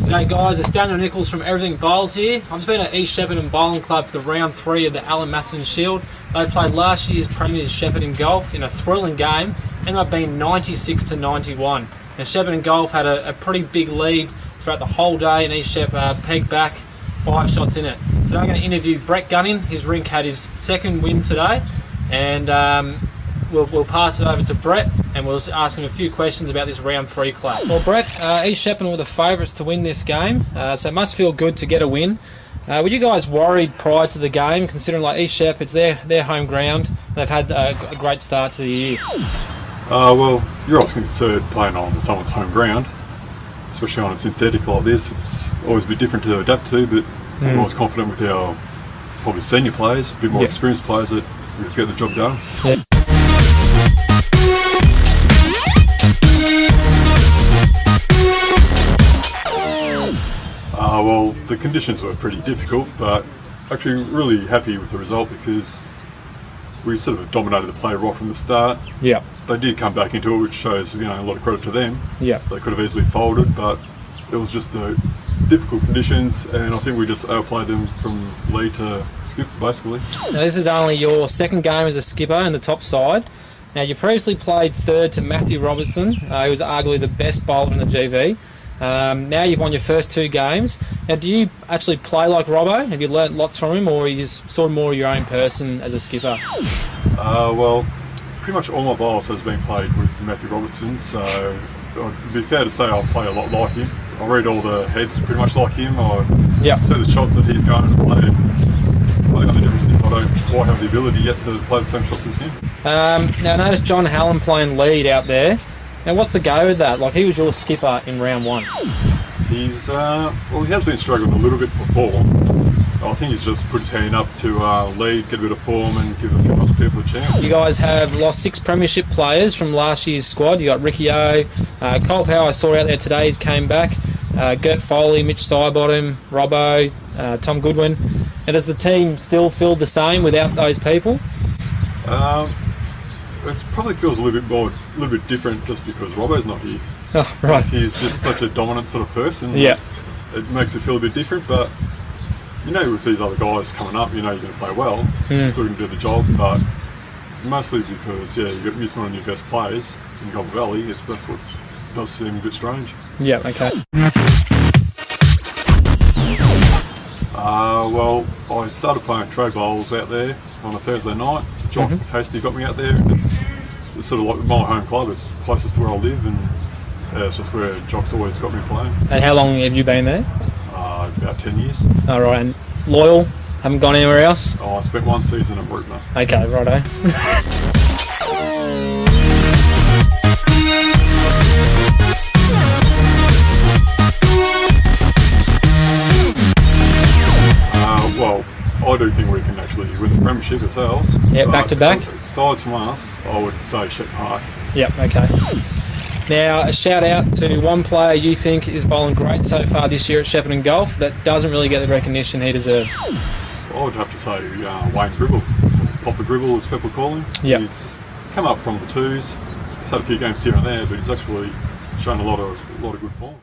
G'day guys, it's Daniel Nichols from Everything Bowls here. I've just been at East Shepparton Bowling Club for the round 3 of the Alan Matheson Shield. They played last year's Premier's Shepparton Golf in a thrilling game, ended up being 96 to 91. And Shepparton Golf had a pretty big lead throughout the whole day, and East Shep pegged back 5 shots in it. So I'm going to interview Brett Gunning. His rink had his second win today, and we'll pass it over to Brett and we'll ask him a few questions about this round 3 clash. Well, Brett, East Shepparton were the favourites to win this game, so it must feel good to get a win. Were you guys worried prior to the game, considering like East Shep, it's their home ground, and they've had a great start to the year? Well, you're always concerned playing on someone's home ground, especially on a synthetic like this. It's always a bit different to adapt to, but I'm always confident with our probably senior players, a bit more experienced players, that we can get the job done. Yeah. Well, the conditions were pretty difficult, but actually really happy with the result because we sort of dominated the play right from the start. Yeah. They did come back into it, which shows, a lot of credit to them. Yeah. They could have easily folded, but it was just the difficult conditions, and I think we just outplayed them from lead to skip, basically. Now, this is only your second game as a skipper in the top side. Now, you previously played third to Matthew Robertson, who was arguably the best bowler in the GV. Now you've won your first 2 games. Now, do you actually play like Robbo? Have you learnt lots from him, or are you just sort of more your own person as a skipper? Well, pretty much all my bowls has been played with Matthew Robertson, so it'd be fair to say I'll play a lot like him. I read all the heads pretty much like him. I see the shots that he's going to play. The only difference is I don't quite have the ability yet to play the same shots as him. Now, I noticed John Howland playing lead out there. Now, what's the go with that? Like, he was your skipper in round 1. He's, he has been struggling a little bit for form. I think he's just put his hand up to lead, get a bit of form, and give a few other people a chance. You guys have lost 6 premiership players from last year's squad. You got Ricky O, Cole Power I saw out there today, he's came back, Gert Foley, Mitch Sidebottom, Robbo, Tom Goodwin. And does the team still feel the same without those people? It probably feels a little bit different just because Robbo's not here. Oh, right. Like, he's just such a dominant sort of person. Yeah. It makes it feel a bit different, but with these other guys coming up, you're going to play well. You're still going to do the job, but mostly because, you miss one of your best players in Goulburn Valley. That's what does seem a bit strange. Yeah, okay. Well, I started playing trade bowls out there on a Thursday night. John Hasty got me out there, and it's sort of like my home club. It's closest to where I live, and it's just where Jock's always got me playing. And how long have you been there? About 10 years. All right, and loyal? Haven't gone anywhere else? I spent 1 season in Brutner. Okay, righto. Well, I do think we can actually win the premiership ourselves. Yeah, back to back. Aside from us, I would say Shep Park. Yep, okay. Now, a shout out to one player you think is bowling great so far this year at Shepparton Golf that doesn't really get the recognition he deserves. I would have to say Wayne Gribble. Popper Gribble, as people call him. Yep. He's come up from the 2s. He's had a few games here and there, but he's actually shown a lot of good form.